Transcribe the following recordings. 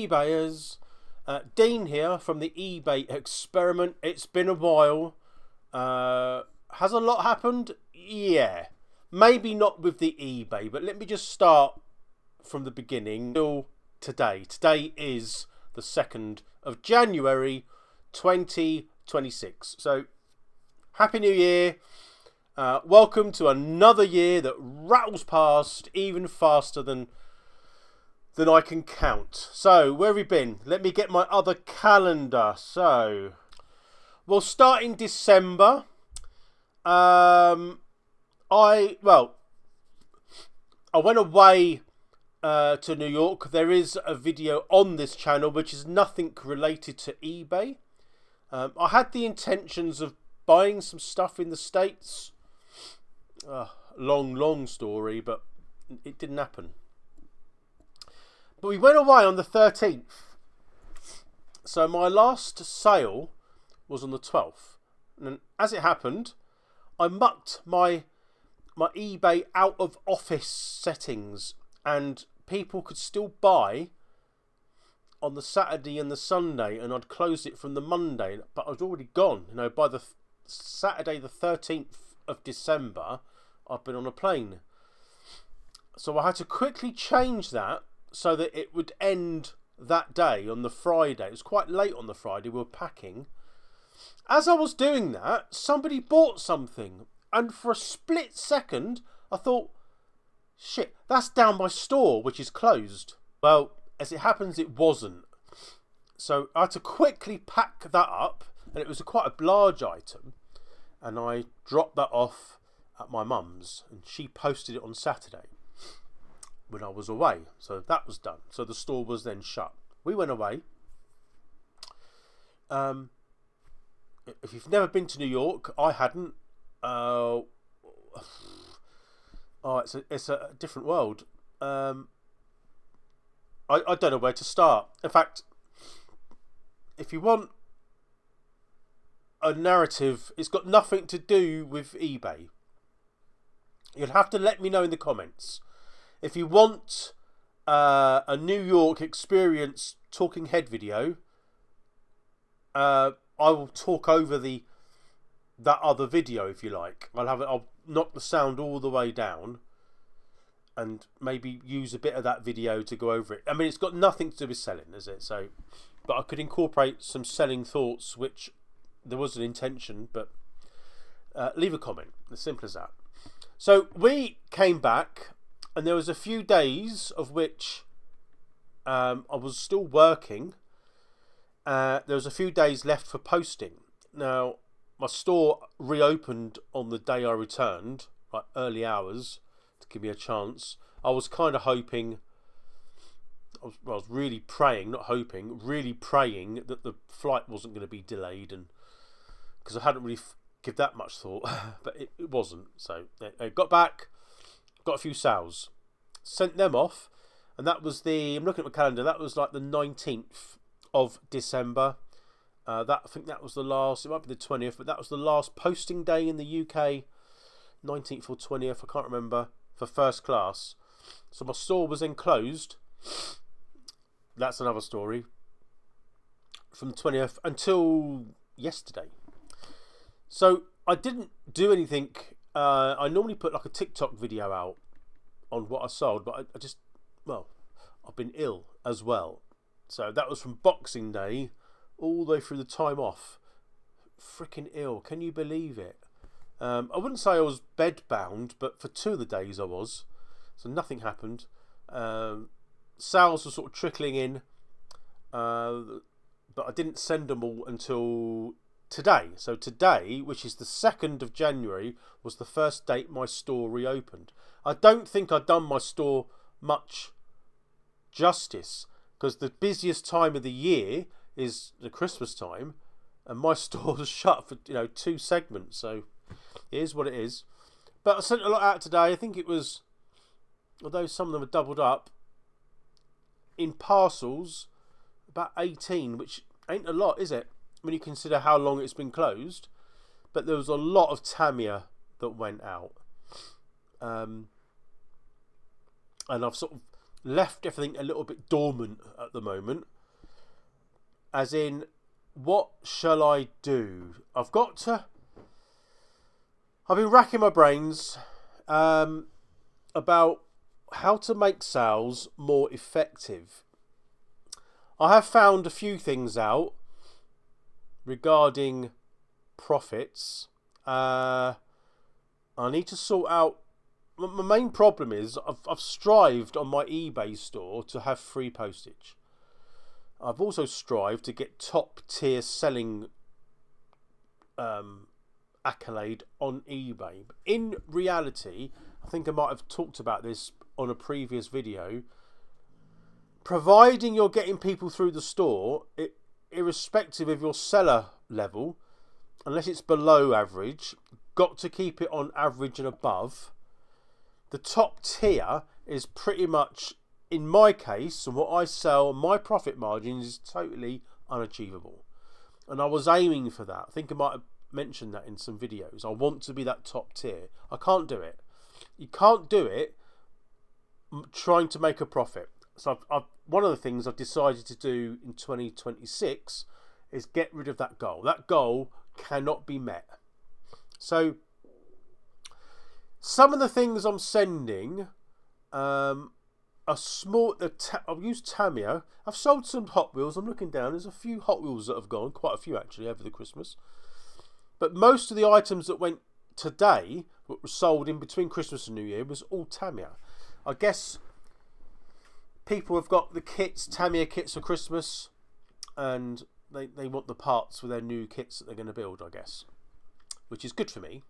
eBayers. Dean here from the eBay experiment. It's been a while. Has a lot happened? Yeah. Maybe not with the eBay, but let me just start from the beginning till today. Today is the 2nd of January 2026. So, Happy New Year. Welcome to another year that rattles past even faster than I can count. So, where have we been? Let me get my other calendar. So, we'll start in December. I went away to New York. There is a video on this channel which is nothing related to eBay. I had the intentions of buying some stuff in the States. Long story, but it didn't happen. But we went away on the 13th. So my last sale was on the 12th. And as it happened, I mucked my eBay out of office settings, and people could still buy on the Saturday and the Sunday, and I'd closed it from the Monday, but I was already gone. By the Saturday the 13th of December, I'd been on a plane. So I had to quickly change that so that it would end that day on the Friday. It was quite late on the Friday, we were packing. As I was doing that, somebody bought something, and for a split second I thought, shit, that's down my store, which is closed. Well, as it happens, it wasn't. So I had to quickly pack that up, and it was quite a large item, and I dropped that off at my mum's, and she posted it on Saturday when I was away. So that was done. So the store was then shut. We went away. If you've never been to New York, I hadn't. It's a different world. I don't know where to start. In fact, if you want a narrative, it's got nothing to do with eBay. You'll have to let me know in the comments. If you want a New York experience talking head video, I will talk over that other video if you like. I'll knock the sound all the way down and maybe use a bit of that video to go over it. I mean, it's got nothing to do with selling, is it? So, but I could incorporate some selling thoughts, which there was an intention, but leave a comment. As simple as that. So we came back, and there was a few days of which I was still working. There was a few days left for posting. Now, my store reopened on the day I returned, like early hours, to give me a chance. I was kind of hoping, I was really praying, not hoping, really praying that the flight wasn't going to be delayed, and because I hadn't really give that much thought, but it wasn't. So I got back, got a few sales, sent them off, and that was I'm looking at my calendar, that was like the 19th of December. I think that was the last, it might be the 20th, but that was the last posting day in the UK, 19th or 20th, I can't remember, for first class. So my store was then closed. That's another story. From the 20th until yesterday. So I didn't do anything. I normally put like a TikTok video out on what I sold, but I've been ill as well. So that was from Boxing Day all the way through the time off. Freaking ill. Can you believe it? I wouldn't say I was bedbound, but for 2 of the days I was. So nothing happened. Sales were sort of trickling in. But I didn't send them all until today. So today, which is the 2nd of January, was the first date my store reopened. I don't think I've done my store much justice, because the busiest time of the year is the Christmas time, and my store was shut for 2 segments. So it is what it is. But I sent a lot out today. I think it was, although some of them are doubled up, in parcels, about 18, which ain't a lot, is it, when you consider how long it's been closed? But there was a lot of Tamiya that went out. And I've sort of left everything a little bit dormant at the moment. As in, what shall I do? I've been racking my brains about how to make sales more effective. I have found a few things out regarding profits. I need to sort out. My main problem is I've strived on my eBay store to have free postage. I've also strived to get top tier selling accolade on eBay. But in reality, I think I might have talked about this on a previous video. Providing you're getting people through the store, irrespective of your seller level, unless it's below average, got to keep it on average and above. The top tier is pretty much, in my case, and what I sell, my profit margin is totally unachievable. And I was aiming for that. I think I might have mentioned that in some videos. I want to be that top tier. I can't do it. You can't do it trying to make a profit. So one of the things I've decided to do in 2026 is get rid of that goal. That goal cannot be met. So some of the things I'm sending are small. I've used Tamiya. I've sold some Hot Wheels. I'm looking down. There's a few Hot Wheels that have gone. Quite a few actually over the Christmas. But most of the items that went today, that were sold in between Christmas and New Year, was all Tamiya. I guess people have got the kits, Tamiya kits for Christmas, and they want the parts for their new kits that they're going to build, I guess, which is good for me.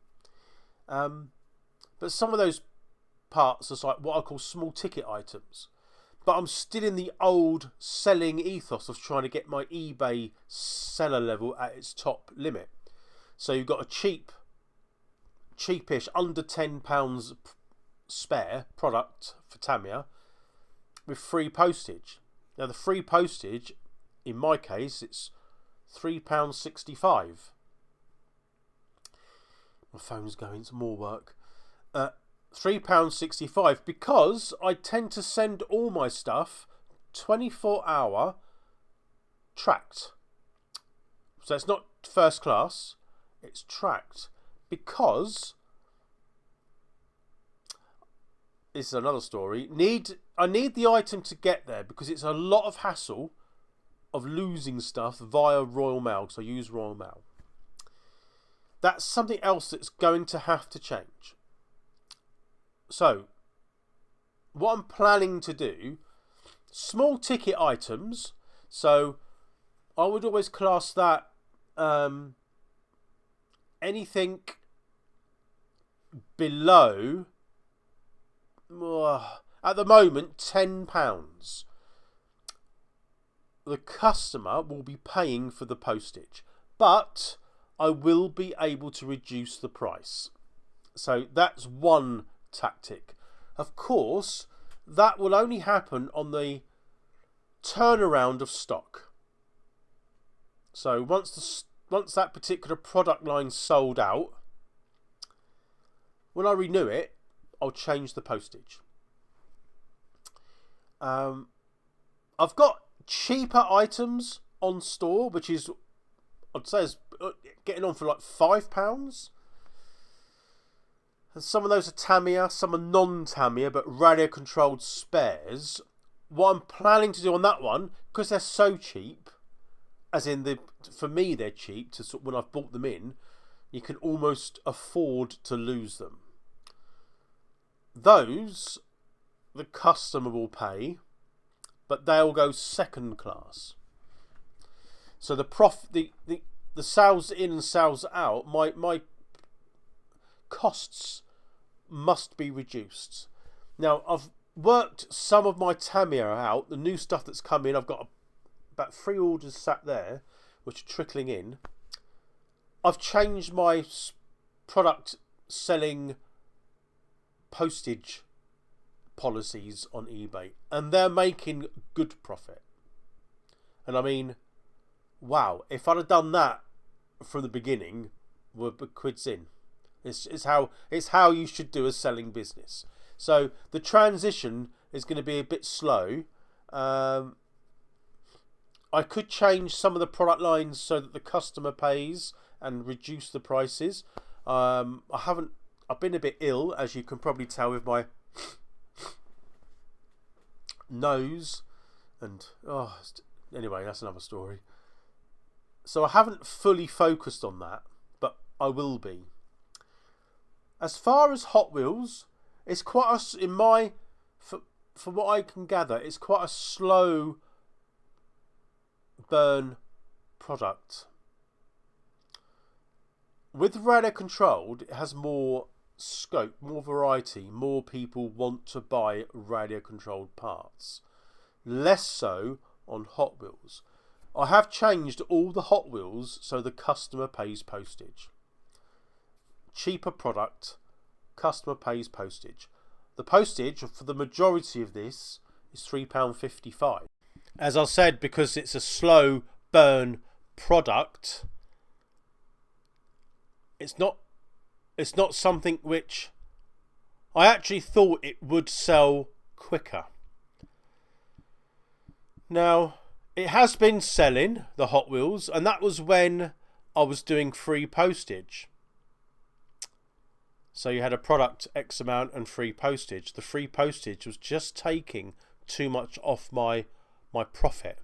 But some of those parts are like what I call small ticket items. But I'm still in the old selling ethos of trying to get my eBay seller level at its top limit. So you've got a cheapish, under £10 spare product for Tamiya with free postage. Now the free postage, in my case, it's £3.65. My phone's going to more work. £3.65 because I tend to send all my stuff 24-hour tracked. So it's not first class, it's tracked. Because this is another story. I need the item to get there because it's a lot of hassle of losing stuff via Royal Mail, because I use Royal Mail. That's something else that's going to have to change. So, what I'm planning to do, small ticket items, so I would always class that anything below, at the moment, £10. The customer will be paying for the postage, but I will be able to reduce the price. So that's one tactic. Of course, that will only happen on the turnaround of stock. So once that particular product line's sold out, when I renew it, I'll change the postage. I've got cheaper items on store, which is, I'd say, is getting on for like £5. And some of those are Tamiya, some are non-Tamiya, but radio controlled spares. What I'm planning to do on that one, because they're so cheap, as in for me they're cheap, when I've bought them in, you can almost afford to lose them. Those, the customer will pay, but they'll go second class. So the sales in and sales out, my costs must be reduced. Now, I've worked some of my Tamiya out, the new stuff that's come in. I've got about 3 orders sat there, which are trickling in. I've changed my product selling postage policies on eBay, and they're making good profit. And I mean, wow, if I'd have done that from the beginning, we're quids in. It's how you should do a selling business. So the transition is going to be a bit slow. I could change some of the product lines so that the customer pays and reduce the prices. I've been a bit ill, as you can probably tell with my nose, and anyway, that's another story. So I haven't fully focused on that, but I will be. As far as Hot Wheels, it's quite for what I can gather, it's quite a slow burn product. With radio controlled, it has more scope, more variety, more people want to buy radio controlled parts. Less so on Hot Wheels. I have changed all the Hot Wheels so the customer pays postage. Cheaper product, customer pays postage. The postage for the majority of this is £3.55. As I said, because it's a slow burn product, it's not something which I actually thought it would sell quicker. Now, it has been selling, the Hot Wheels, and that was when I was doing free postage. So you had a product X amount and free postage. The free postage was just taking too much off my profit.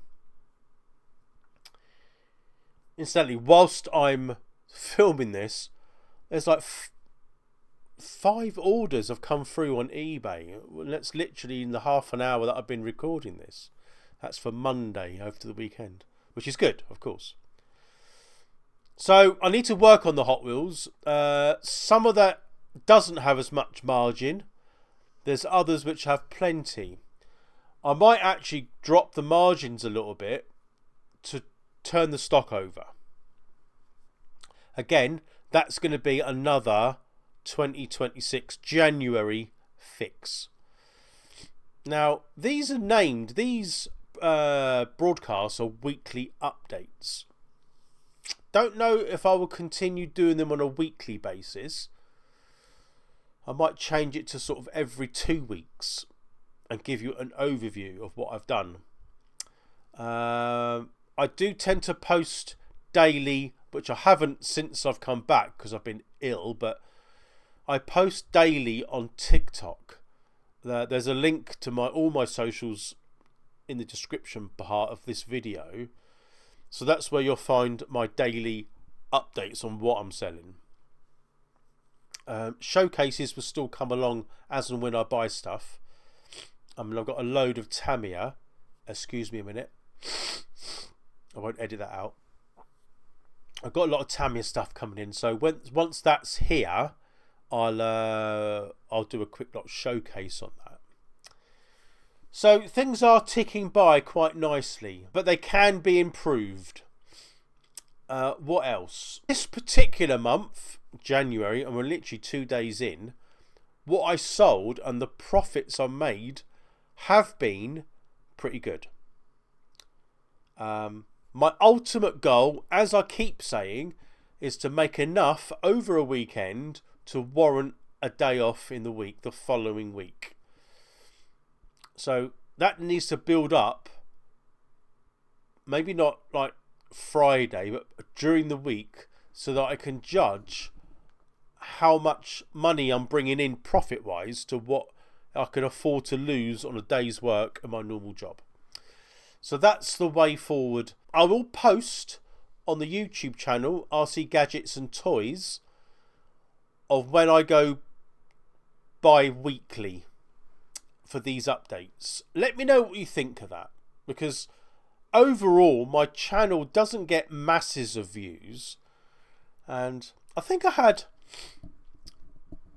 Incidentally, whilst I'm filming this, there's like 5 orders have come through on eBay. That's literally in the half an hour that I've been recording this. That's for Monday after the weekend, which is good, of course. So I need to work on the Hot Wheels. Some of that doesn't have as much margin. There's others which have plenty. I might actually drop the margins a little bit to turn the stock over. Again, that's going to be another 2026 January fix. Now, these are named, these broadcasts are weekly updates. Don't know if I will continue doing them on a weekly basis. I might change it to sort of every 2 weeks and give you an overview of what I've done. I do tend to post daily, which I haven't since I've come back because I've been ill, but I post daily on TikTok. There's a link to all my socials in the description part of this video. So that's where you'll find my daily updates on what I'm selling. Showcases will still come along as and when I buy stuff. I've got a load of Tamiya. Excuse me a minute. I won't edit that out. I've got a lot of Tamiya stuff coming in. So once that's here, I'll do a quick showcase on that. So things are ticking by quite nicely, but they can be improved. What else? This particular month, January, and we're literally 2 days in, what I sold and the profits I made have been pretty good. My ultimate goal, as I keep saying, is to make enough over a weekend to warrant a day off in the week, the following week. So that needs to build up, maybe not like Friday, but during the week, so that I can judge how much money I'm bringing in profit-wise to what I can afford to lose on a day's work at my normal job. So that's the way forward. I will post on the YouTube channel, RC Gadgets and Toys, of when I go bi-weekly for these updates. Let me know what you think of that, because overall my channel doesn't get masses of views, and I think I had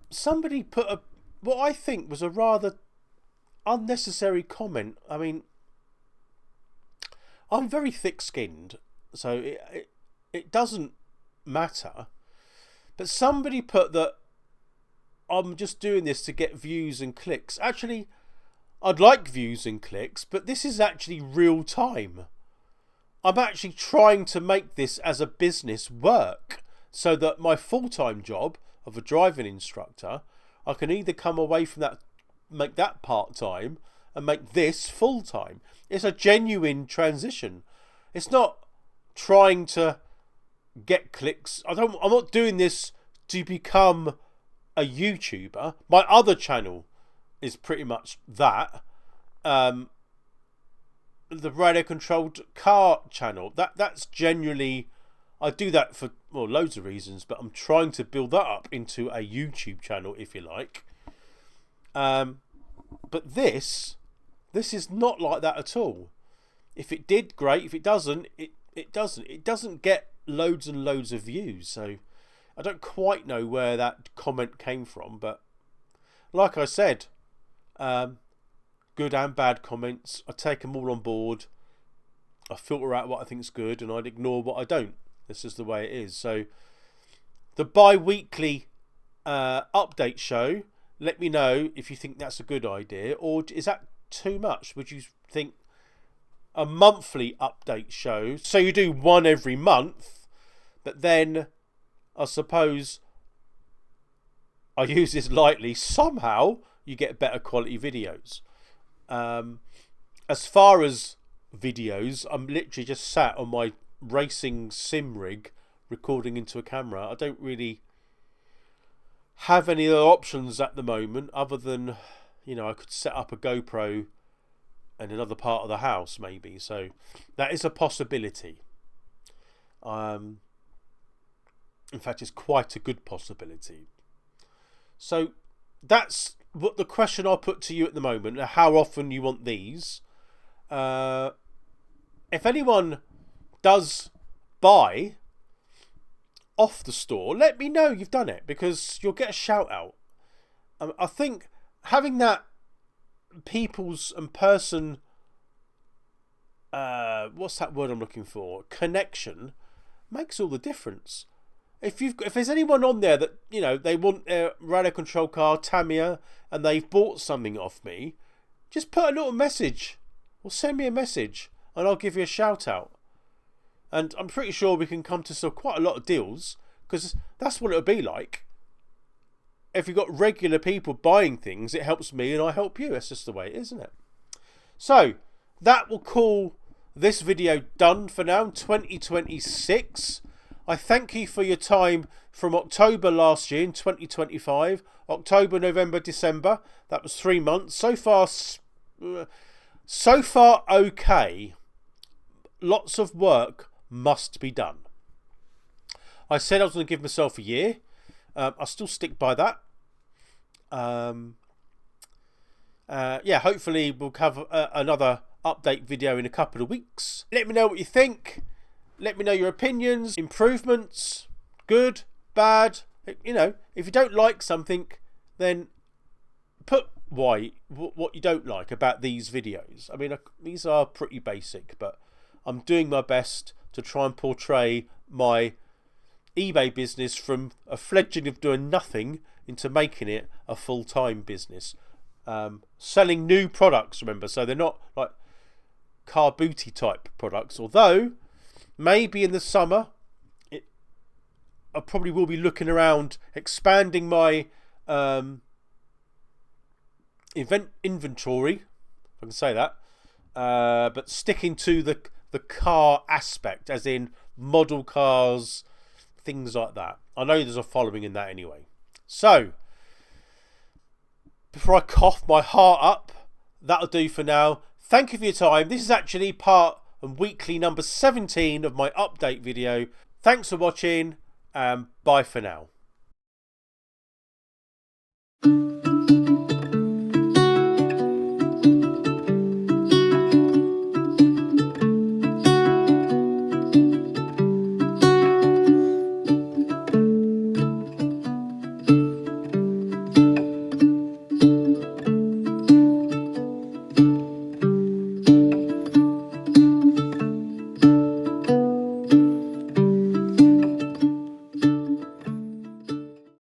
somebody put what I think was a rather unnecessary comment. I mean, I'm very thick-skinned, so it doesn't matter. But somebody put that I'm just doing this to get views and clicks. Actually, I'd like views and clicks, but this is actually real time. I'm actually trying to make this as a business work so that my full-time job of a driving instructor, I can either come away from that, make that part-time, and make this full time. It's a genuine transition. It's not trying to get clicks. I'm not doing this to become a YouTuber. My other channel is pretty much that. The radio controlled car channel. That's genuinely, I do that for loads of reasons, but I'm trying to build that up into a YouTube channel, if you like. But this is not like that at all. If it did, great. If it doesn't, it doesn't. It doesn't get loads and loads of views. So I don't quite know where that comment came from, but like I said, good and bad comments, I take them all on board. I filter out what I think is good and I'd ignore what I don't. This is the way it is. So the bi-weekly update show, let me know if you think that's a good idea, or is that too much? Would you think a monthly update show, so you do one every month, but then I suppose, I use this lightly, somehow you get better quality videos. As far as videos, I'm literally just sat on my racing sim rig recording into a camera. I don't really have any other options at the moment other than, I could set up a GoPro in another part of the house maybe. So that is a possibility. In fact, it's quite a good possibility. So that's what the question I'll put to you at the moment. How often you want these. If anyone does buy off the store, let me know you've done it, because you'll get a shout out. I think having that people's and person, what's that word I'm looking for? Connection makes all the difference. If there's anyone on there that they want a radio control car Tamiya and they've bought something off me, just put a little message or send me a message and I'll give you a shout out. And I'm pretty sure we can come to quite a lot of deals, because that's what it'll be like. If you've got regular people buying things, it helps me and I help you. That's just the way it is, isn't it? So that will call this video done for now. 2026. I thank you for your time from October last year in 2025. October, November, December. That was 3 months. So far okay. Lots of work must be done. I said I was going to give myself a year. I still stick by that. Hopefully we'll have another update video in a couple of weeks. Let me know what you think. Let me know your opinions, improvements, good, bad. If you don't like something, then put what you don't like about these videos. I mean, these are pretty basic, but I'm doing my best to try and portray my eBay business from a fledgling of doing nothing into making it a full-time business. Selling new products, remember, so they're not like car booty type products, although maybe in the summer I probably will be looking around expanding my event inventory, if I can say that, but sticking to the car aspect, as in model cars, things like that. I know there's a following in that anyway. So before I cough my heart up, that'll do for now. Thank you for your time. This is actually part and weekly number 17 of my update video. Thanks for watching, and bye for now.